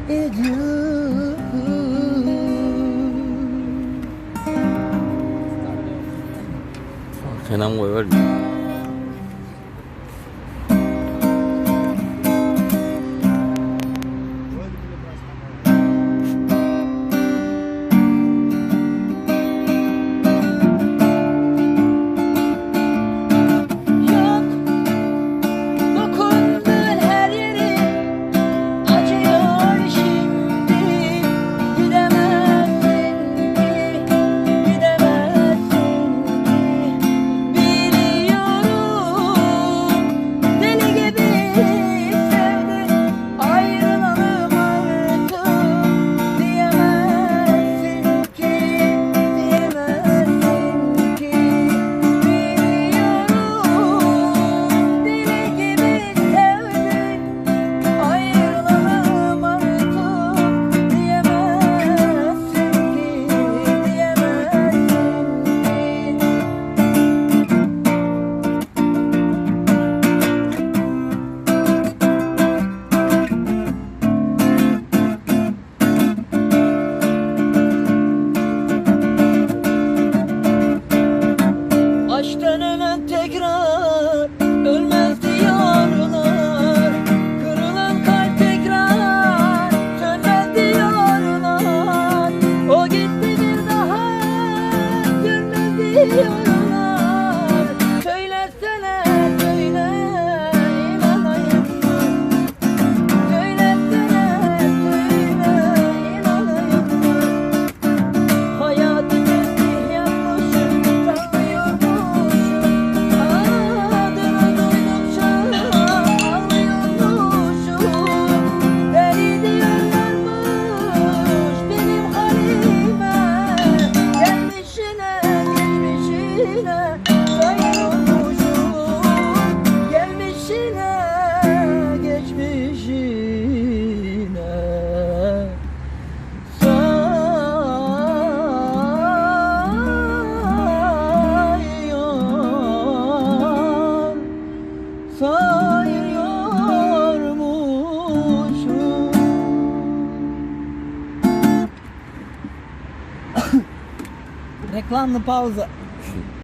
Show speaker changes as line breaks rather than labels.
ediyor.
Kenan koyuver.
Yok, dokunduğun her yeri acıyor şimdi. Gidemezsin ki, gidemezsin ki. Biliyorum, deli gibi sevdim. Ayrılalım artık diyemezsin ki, diyemezsin ki. Biliyorum, deli gibi sevdim. Ayrılalım artık diyemezsin ki, diyemezsin ki. Aşktan ölen tekrar ölmez diyorlar. Kırılan kalp tekrar sönmez diyorlar. O gitti bir daha dönmez diyorlar. Söylesene söyle inanayım mı? Söylesene söyle inanayım mı? Hayatı tesbih yapmışım, tanıyormuşum. Adını duydukça ağlıyormuşum. Deli diyorlarmış benim halime. Gelmişine geçmişine sayıyormuşum. Gelmişine geçmişine sayıyormuşum. Reklamlı pauza.